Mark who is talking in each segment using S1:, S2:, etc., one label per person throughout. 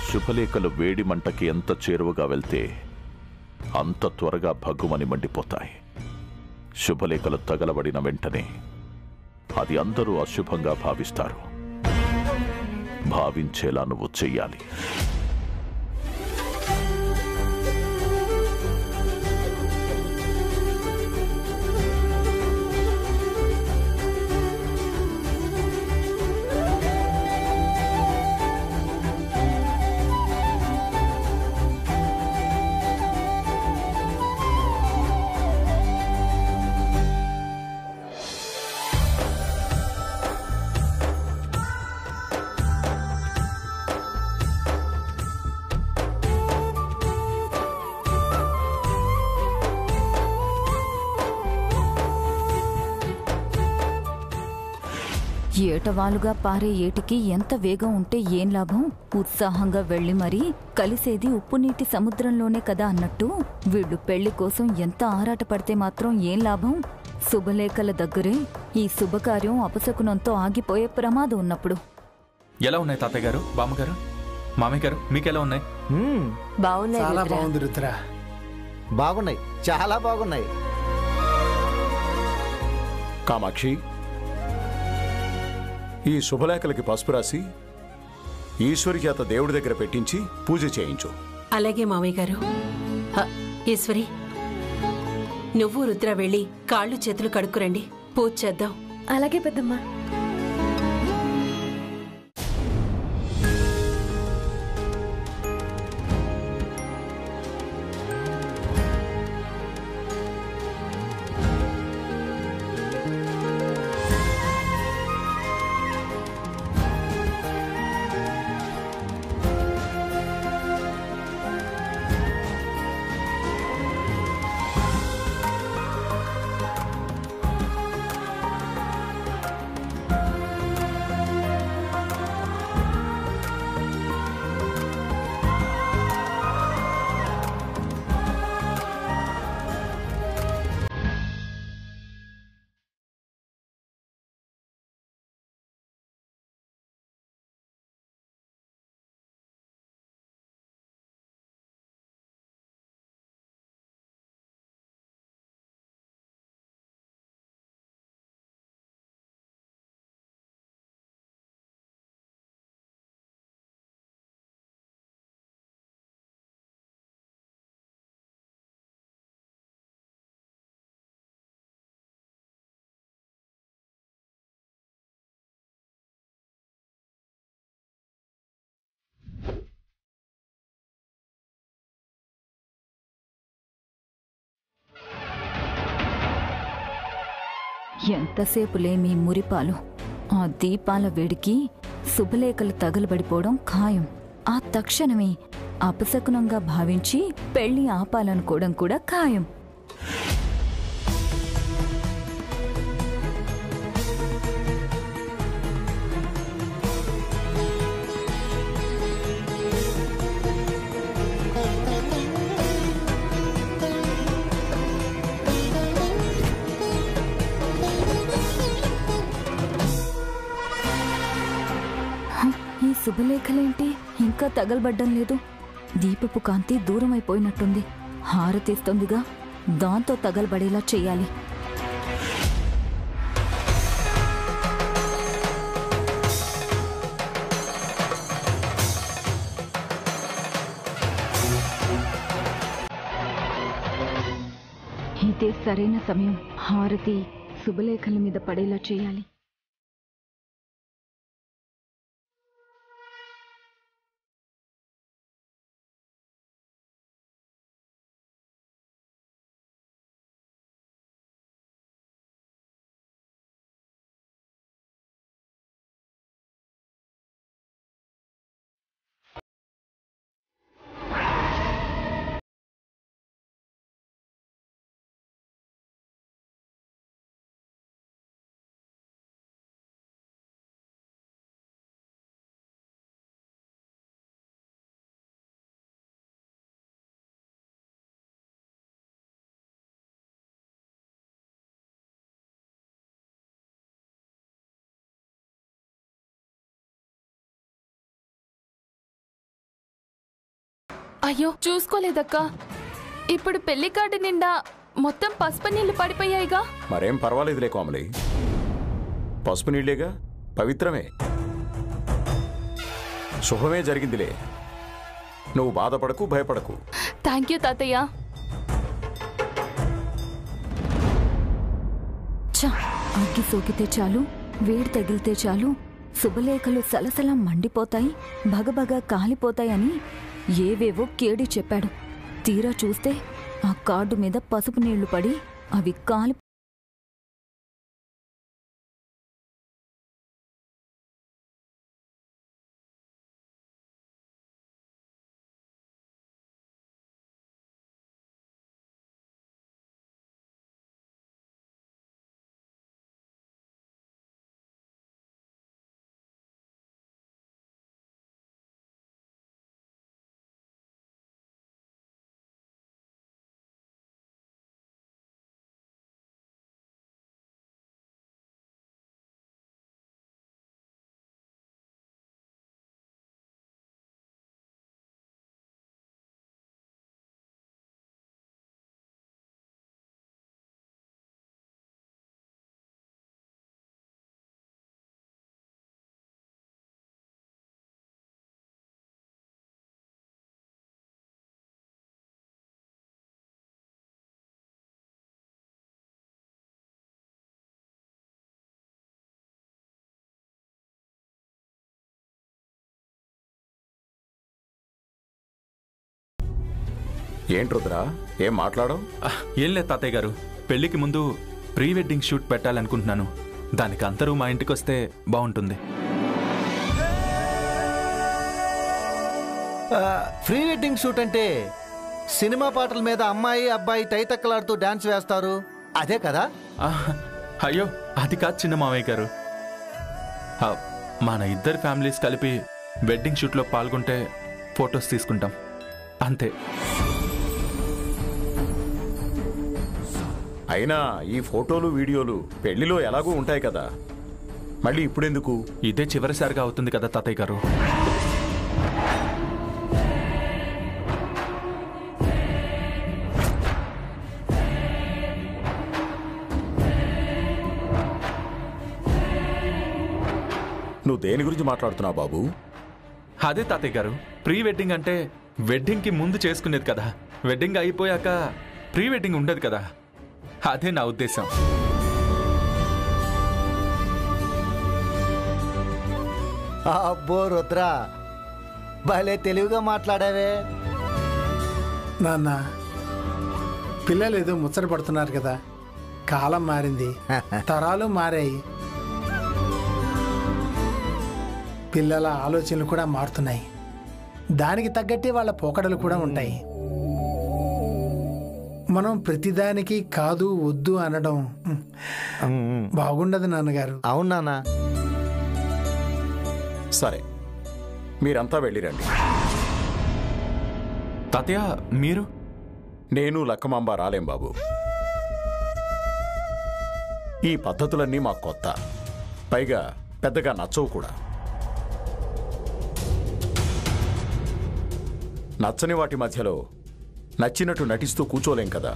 S1: శుభలేఖలు వేడి మంటకి ఎంత చేరువగా వెళ్తే అంత త్వరగా భగ్గుమని మండిపోతాయి. శుభలేఖలు తగలబడిన వెంటనే అది అందరూ అశుభంగా భావిస్తారు. భావించేలా నువ్వు చెయ్యాలి.
S2: ఏటవాలుగా పారే ఏటికి ఎంత వేగం ఉంటే ఏం లాభం? ఉత్సాహంగా వెళ్లి మరీ కలిసేది ఉప్పునీటి సముద్రంలోనే కదా అన్నట్టు వీళ్ళు పెళ్లి కోసం ఎంత ఆరాటపడితే మాత్రం ఏం లాభం? శుభలేఖల దగ్గరే ఈ శుభకార్యం అపశకునంతో ఆగిపోయే ప్రమాదం ఉన్నప్పుడు.
S3: ఎలా ఉన్నాయి తాతయ్య గారు, బామ్మగారు, మామయ్య గారు, మీకెలా ఉన్నాయి?
S4: బాగున్నాయి, చాలా బాగున్నాయి.
S5: కామాక్షి, ఈ శుభలేఖలకి పసుపు రాసి ఈశ్వరి చేత దేవుడి దగ్గర పెట్టించి పూజ చేయించు.
S6: అలాగే మామయ్య గారు. ఈశ్వరి, నువ్వు రుద్ర వెళ్ళి కాళ్ళు చేతులు కడుక్కురండి, పూజ చేద్దాం.
S7: అలాగే పెద్దమ్మా.
S2: ఎంతసేపులే మీ మురిపాలు. ఆ దీపాల వేడికి శుభలేఖలు తగలబడిపోవడం ఖాయం. ఆ తక్షణమే అపశకునంగా భావించి పెళ్లి ఆపాలనుకోవడం కూడా ఖాయం. శుభలేఖలేంటి ఇంకా తగలబడ్డం లేదు? దీపపు కాంతి దూరమైపోయినట్టుంది. హారతిస్తుందిగా, దాంతో తగలబడేలా చెయ్యాలి. ఇదే సరైన సమయం. హారతి శుభలేఖల మీద పడేలా చేయాలి.
S7: అయ్యో చూసుకోలేదక్కా. ఇప్పుడు పెళ్లి కార్డు నిండా మొత్తం పసుపు నీళ్లు పడిపోయాయిగా.
S5: మరేం పర్వాలేదులే కోమలి, పసుపు నీళ్ళేగా, పవిత్రమే, శుభమే జరిగిందిలే. నువ్వు బాధపడకు, భయపడకు.
S7: థ్యాంక్ యూ తాతయ్య.
S2: ఛ, అగ్గి సోకితే చాలు, వేడి తగిలితే చాలు, శుభలేఖలు సలసల మండిపోతాయి, భగభగ కాలిపోతాయని ఏవేవో కేడి చెప్పాడు. తీరా చూస్తే ఆ కార్డు మీద పసుపు నీళ్లు పడి అవి కాలి.
S5: ఏంటి రుద్రా, ఏం మాట్లాడవు?
S3: ఏం లేదు తాతయ్య గారు, పెళ్లికి ముందు ప్రీ వెడ్డింగ్ షూట్ పెట్టాలనుకుంటున్నాను. దానికి అందరూ మా ఇంటికి వస్తే బాగుంటుంది.
S4: ప్రీ వెడ్డింగ్ షూట్ అంటే సినిమా పాటల మీద అమ్మాయి అబ్బాయి తైతక్కలాడుతూ డాన్స్ వేస్తారు, అదే కదా?
S3: అయ్యో అది కాదు చిన్న మామయ్య గారు. మన ఇద్దరు ఫ్యామిలీస్ కలిపి వెడ్డింగ్ షూట్లో పాల్గొంటే ఫొటోస్ తీసుకుంటాం, అంతే.
S5: అయినా ఈ ఫోటోలు వీడియోలు పెళ్లిలో ఎలాగూ ఉంటాయి కదా, మళ్ళీ ఇప్పుడెందుకు?
S3: ఇదే చివరిసారిగా అవుతుంది కదా తాతయ్య గారు.
S5: నువ్వు దేని గురించి మాట్లాడుతున్నావు బాబు?
S3: అదే తాతయ్య గారు, ప్రీ వెడ్డింగ్ అంటే వెడ్డింగ్కి ముందు చేసుకునేది కదా, వెడ్డింగ్ అయిపోయాక ప్రీ వెడ్డింగ్ ఉండదు కదా, అదే నా ఉద్దేశం.
S4: అబ్బో రుద్రా, భలే తెలివిగా మాట్లాడావే.
S8: నాన్న, పిల్లలు ఏదో ముచ్చట పడుతున్నారు కదా, కాలం మారింది, తరాలు మారాయి, పిల్లల ఆలోచనలు కూడా మారుతున్నాయి, దానికి తగ్గట్టే వాళ్ళ పోకడలు కూడా ఉంటాయి. మనం ప్రతిదానికి కాదు వద్దు అనడం బాగుండదు నాన్నగారు.
S4: అవును నాన్న.
S5: సరే, మీరంతా వెళ్ళిరండి.
S3: తాతయ్య మీరు?
S5: నేను లక్కమాంబ రాలేం బాబు. ఈ పద్ధతులన్నీ మాకు కొత్త, పైగా పెద్దగా నచ్చవు కూడా. నచ్చని వాటి మధ్యలో నచ్చినట్టు నటిస్తూ కూర్చోలేం కదా,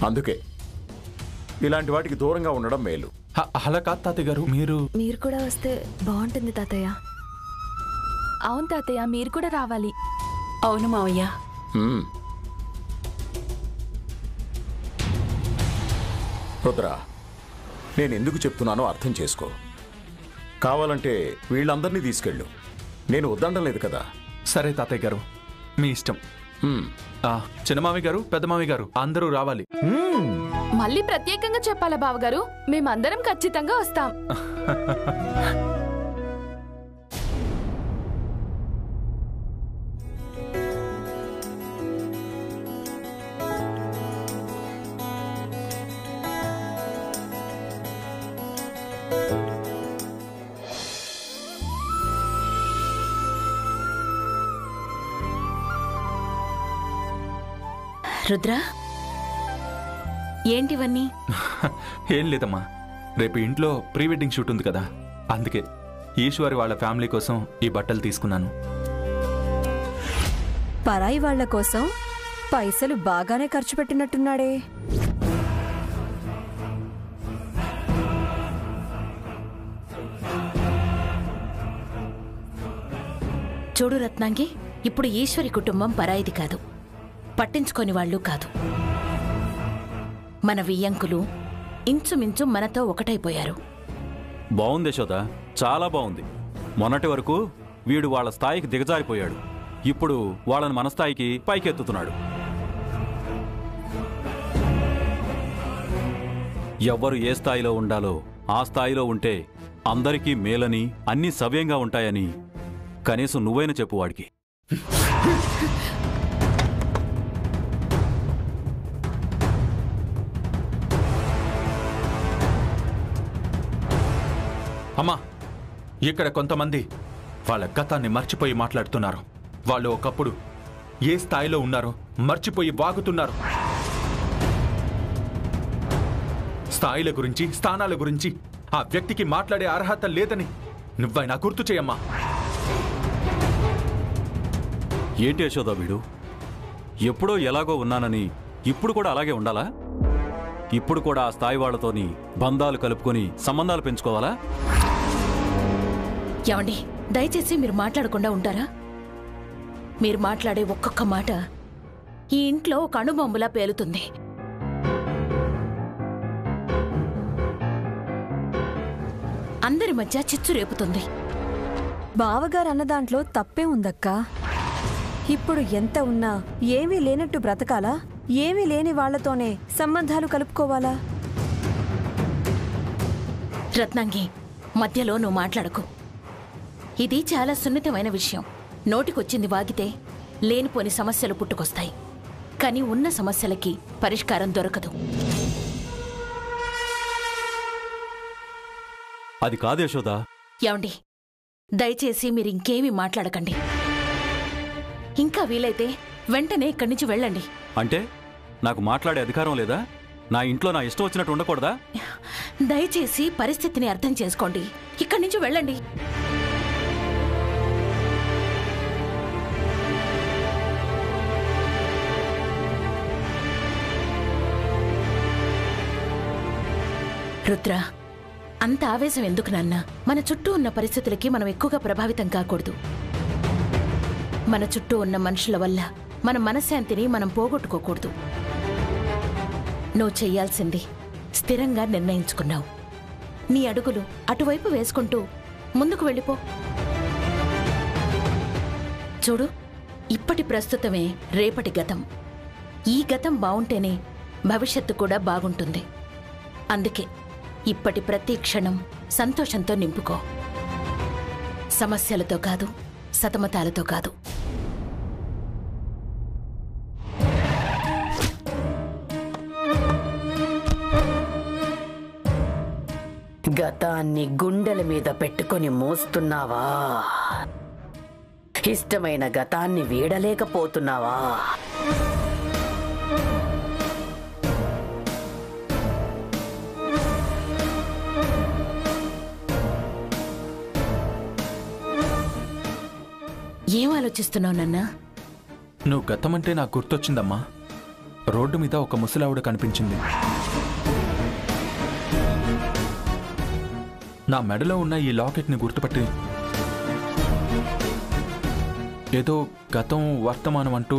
S5: అందుకే ఇలాంటి వాటికి దూరంగా ఉండడం మేలు.
S3: అలా కాదు తాతయ్య గారు,
S9: మీరు కూడా వస్తే బాగుంటుంది తాతయ్య.
S7: అవును తాతయ్య, మీరు కూడా రావాలి.
S6: అవును మావయ్య.
S5: రుద్రా, నేను ఎందుకు చెప్తున్నానో అర్థం చేసుకో. కావాలంటే వీళ్ళందరినీ తీసుకెళ్ళు, నేను వద్దండం లేదు కదా.
S3: సరే తాతయ్య గారు, మీ ఇష్టం. చిన్నమామి గారు, పెద్దమామి గారు అందరూ రావాలి.
S7: మళ్ళీ ప్రత్యేకంగా చెప్పాలా బావగారు? మేమందరం ఖచ్చితంగా వస్తాం.
S6: రుద్ర, ఏంటివన్నీ?
S3: ఏం లేదమ్మా, రేపు ఇంట్లో ప్రీ వెడ్డింగ్ షూట్ ఉంది కదా, అందుకే ఈశ్వరి వాళ్ళ ఫ్యామిలీ కోసం ఈ బట్టలు తీసుకున్నాను.
S10: పరాయి వాళ్ల కోసం పైసలు బాగానే ఖర్చు పెట్టినట్టున్నాడే.
S6: చూడు రత్నాంగి, ఇప్పుడు ఈశ్వరి కుటుంబం పరాయిది కాదు, పట్టించుకోని వాళ్ళు కాదు. మన వియ్యంకులు ఇంచుమించు మనతో ఒకటైపోయారు.
S11: బాగుంది యశోద, చాలా బాగుంది. మొన్నటి వరకు వీడు వాళ్ళ స్థాయికి దిగజారిపోయాడు, ఇప్పుడు వాళ్ళని మన స్థాయికి పైకెత్తుతున్నాడు. ఎవ్వరు ఏ స్థాయిలో ఉండాలో ఆ స్థాయిలో ఉంటే అందరికీ మేలని, అన్నీ సవ్యంగా ఉంటాయని కనీసం నువ్వైనా చెప్పు వాడికి.
S3: అమ్మా, ఇక్కడ కొంతమంది వాళ్ళ గతాన్ని మర్చిపోయి మాట్లాడుతున్నారు. వాళ్ళు ఒకప్పుడు ఏ స్థాయిలో ఉన్నారో మర్చిపోయి వాగుతున్నారు. స్థాయిల గురించి, స్థానాల గురించి ఆ వ్యక్తికి మాట్లాడే అర్హత లేదని నువ్వైనా గుర్తు చేయమ్మా.
S11: ఏంటి యశోద వీడు? ఎప్పుడో ఎలాగో ఉన్నానని ఇప్పుడు కూడా అలాగే ఉండాలా? ఇప్పుడు కూడా ఆ స్థాయి వాళ్లతోని బంధాలు కలుపుకొని సంబంధాలు పెంచుకోవాలా?
S6: ఏమండి, దయచేసి మీరు మాట్లాడకుండా ఉంటారా? మీరు మాట్లాడే ఒక్కొక్క మాట ఈ ఇంట్లో ఒక అణుబాంబులా పేలుతుంది. అందరి మధ్య చిచ్చు రేపుతుంది.
S10: బావగారు అన్న దాంట్లో తప్పే ఉందక్కా. ఇప్పుడు ఎంత ఉన్నా ఏమీ లేనట్టు బ్రతకాలా? ఏమీ లేని వాళ్లతోనే సంబంధాలు కలుపుకోవాలా?
S6: రత్నాంగి, మధ్యలో నువ్వు మాట్లాడకు. ఇది చాలా సున్నితమైన విషయం. నోటికొచ్చింది వాగితే లేనిపోని సమస్యలు పుట్టుకొస్తాయి. కానీ ఉన్న సమస్యలకి పరిష్కారం దొరకదు.
S11: అది కాదు యశోద.
S6: ఏమండి, దయచేసి మీరు ఇంకేమీ మాట్లాడకండి. ఇంకా వీలైతే వెంటనే ఇక్కడి నుంచి వెళ్ళండి.
S11: అంటే నాకు మాట్లాడే అధికారం లేదా? నా ఇంట్లో నా ఇష్టం వచ్చినట్టు ఉండకూడదా?
S6: దయచేసి పరిస్థితిని అర్థం చేసుకోండి. ఇక్కడి నుంచి వెళ్ళండి. రుద్ర, అంత ఆవేశం ఎందుకు నాన్న? మన చుట్టూ ఉన్న పరిస్థితులకి మనం ఎక్కువగా ప్రభావితం కాకూడదు. మన చుట్టూ ఉన్న మనుషుల వల్ల మన మనశ్శాంతిని మనం పోగొట్టుకోకూడదు. నువ్వు చెయ్యాల్సింది స్థిరంగా నిర్ణయించుకున్నావు. నీ అడుగులు అటువైపు వేసుకుంటూ ముందుకు వెళ్ళిపో. చూడు, ఇప్పటి ప్రస్తుతమే రేపటి గతం. ఈ గతం బావుంటేనే భవిష్యత్తు కూడా బాగుంటుంది. అందుకే ఇప్పటి ప్రతి క్షణం సంతోషంతో నింపుకో. సమస్యలతో కాదు, సతమతాలతో కాదు.
S12: గతాన్ని గుండెల మీద పెట్టుకొని మోస్తున్నావా? ఇష్టమైన గతాన్ని వీడలేకపోతున్నావా?
S6: ఏం ఆలోచిస్తున్నావు నాన్నా?
S3: నువ్వు గతమంటే నాకు గుర్తొచ్చిందమ్మా. రోడ్డు మీద ఒక ముసలావిడ కనిపించింది. నా మెడలో ఉన్న ఈ లాకెట్ని గుర్తుపట్టి ఏదో గతం వర్తమానం అంటూ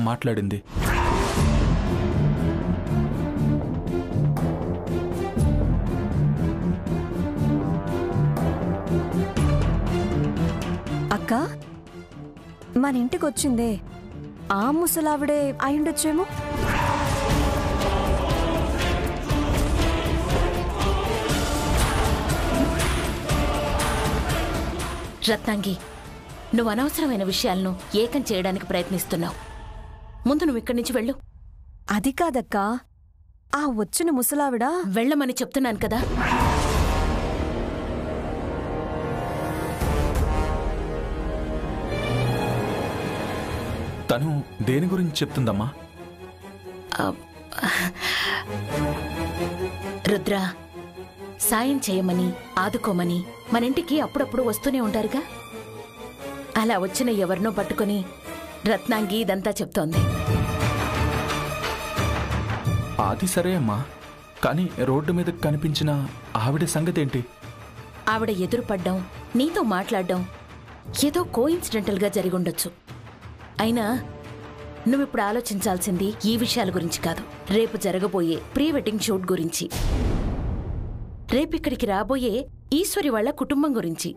S3: మాట్లాడింది.
S10: అక్క, మన ఇంటికొచ్చిందే ఆ ముసలావిడే అయిండొచ్చేమో.
S6: రత్నాంగి, నువ్వు అనవసరమైన విషయాలను ఏకం చేయడానికి ప్రయత్నిస్తున్నావు. ముందు నువ్వు ఇక్కడి నుంచి వెళ్ళు.
S10: అది కాదక్కా, ఆ వచ్చిన ముసలావిడ
S6: వెళ్ళమని చెప్తున్నాను కదా.
S3: తను దేని గురించి చెప్తుందమ్మా?
S6: రుద్ర, సాయం చేయమని, ఆదుకోమని మన ఇంటికి అప్పుడప్పుడు వస్తూనే ఉంటారుగా. అలా వచ్చిన ఎవరినో పట్టుకుని రత్నాంగి ఇదంతా చెప్తోంది.
S3: అది సరే అమ్మా, కానీ రోడ్డు మీద కనిపించిన ఆవిడ సంగతి ఏంటి?
S6: ఆవిడ ఎదురుపడ్డం, నీతో మాట్లాడడం ఏదో కోఇన్సిడెంటల్గా జరిగుండొచ్చు. అయినా నువ్విప్పుడు ఆలోచించాల్సింది ఈ విషయాల గురించి కాదు, రేపు జరగబోయే ప్రీ వెడ్డింగ్ షూట్ గురించి, రేపిక్కడికి రాబోయే ఈశ్వరి వాళ్ళ కుటుంబం గురించి.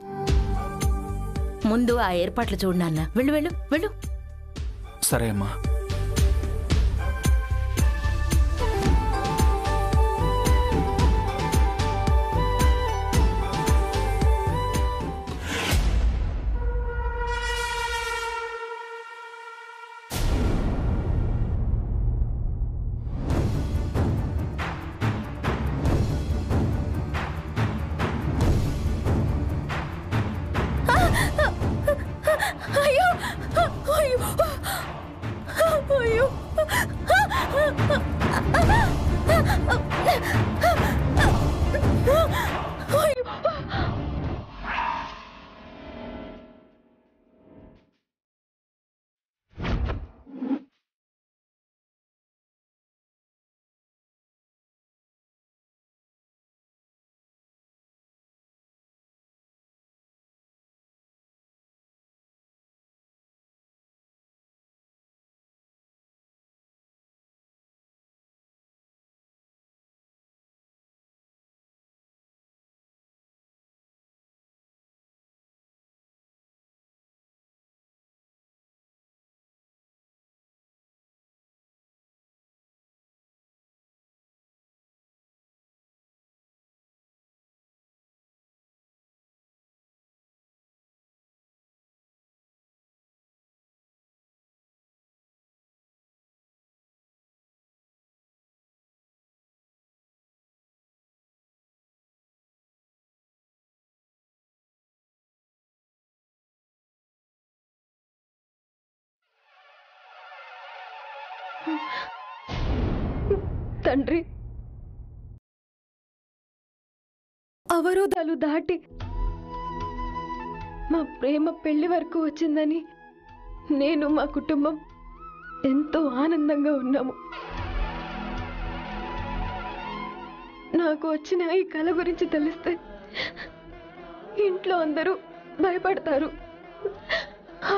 S6: ముందు ఆ ఏర్పాట్లు చూడు నాన్న. వెళ్ళు వెళ్ళు వెళ్ళు.
S3: సరే అమ్మా.
S9: తండ్రి, అవరోధాలు దాటి మా ప్రేమ పెళ్లి వరకు వచ్చిందని నేను, మా కుటుంబం ఎంతో ఆనందంగా ఉన్నాము. నాకు వచ్చిన ఈ కల గురించి తెలిస్తే ఇంట్లో అందరూ భయపడతారు,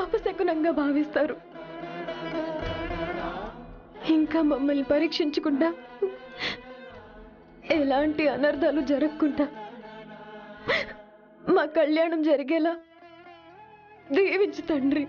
S9: అపశకునంగా భావిస్తారు. ఇంకా మమ్మల్ని పరీక్షించకుండా, ఎలాంటి అనర్థాలు జరగకుండా మా కళ్యాణం జరిగేలా దీవించు తండ్రి.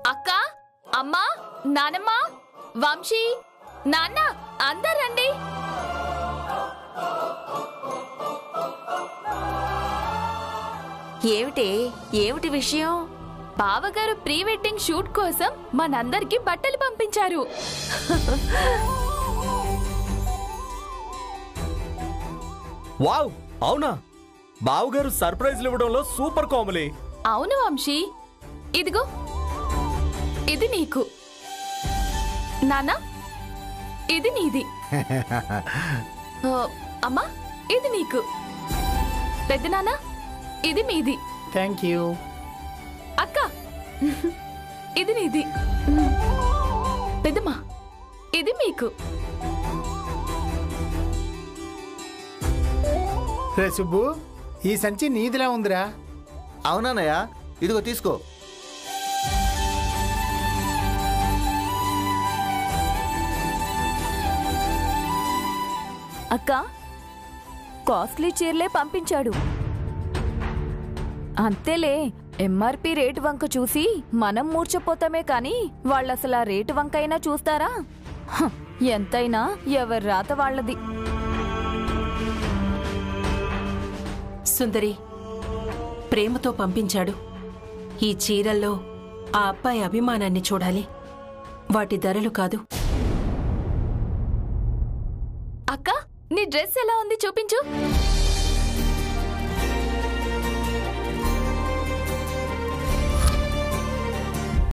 S7: అక్క, అమ్మా, నానమ్మ, వంశీ, నాన్న, అందరు రండి.
S13: ఏమిటి విషయం?
S7: బావగారు ప్రీ వెడ్డింగ్ షూట్ కోసం మనందరికి బట్టలు పంపించారు.
S14: వావ్, అవునా? బావగారు సర్ప్రైజ్లు ఇవ్వడంలో సూపర్ కామెడీ.
S7: అవును వంశీ, ఇదిగో ఇది నీకు, నాన్న ఇది నీది, అమ్మా ఇది నీకు, పెద్ద నాన్న ఇది మీది.
S8: Thank you.
S7: అక్క ఇది నీది, పెద్దమ్మా ఇది మీకు.
S8: రే సుబ్బు, ఈ సంచి నీదిలా ఉందిరా.
S4: అవునానయ్య, ఇదిగో తీసుకో.
S2: అక్క, కాస్ట్లీ చీరలే పంపించాడు. అంతేలే, ఎంఆర్పి రేటు వంక చూసి మనం మూర్చపోతామే కాని వాళ్ళసలు ఆ రేటు వంకైనా చూస్తారా? ఎంతైనా ఎవరి రాత వాళ్ళది.
S15: ప్రేమతో పంపించాడు. ఈ చీరల్లో ఆ అబ్బాయి అభిమానాన్ని చూడాలి, వాటి ధరలు కాదు.
S7: అక్క, నీ డ్రెస్ ఎలా ఉంది చూపించు.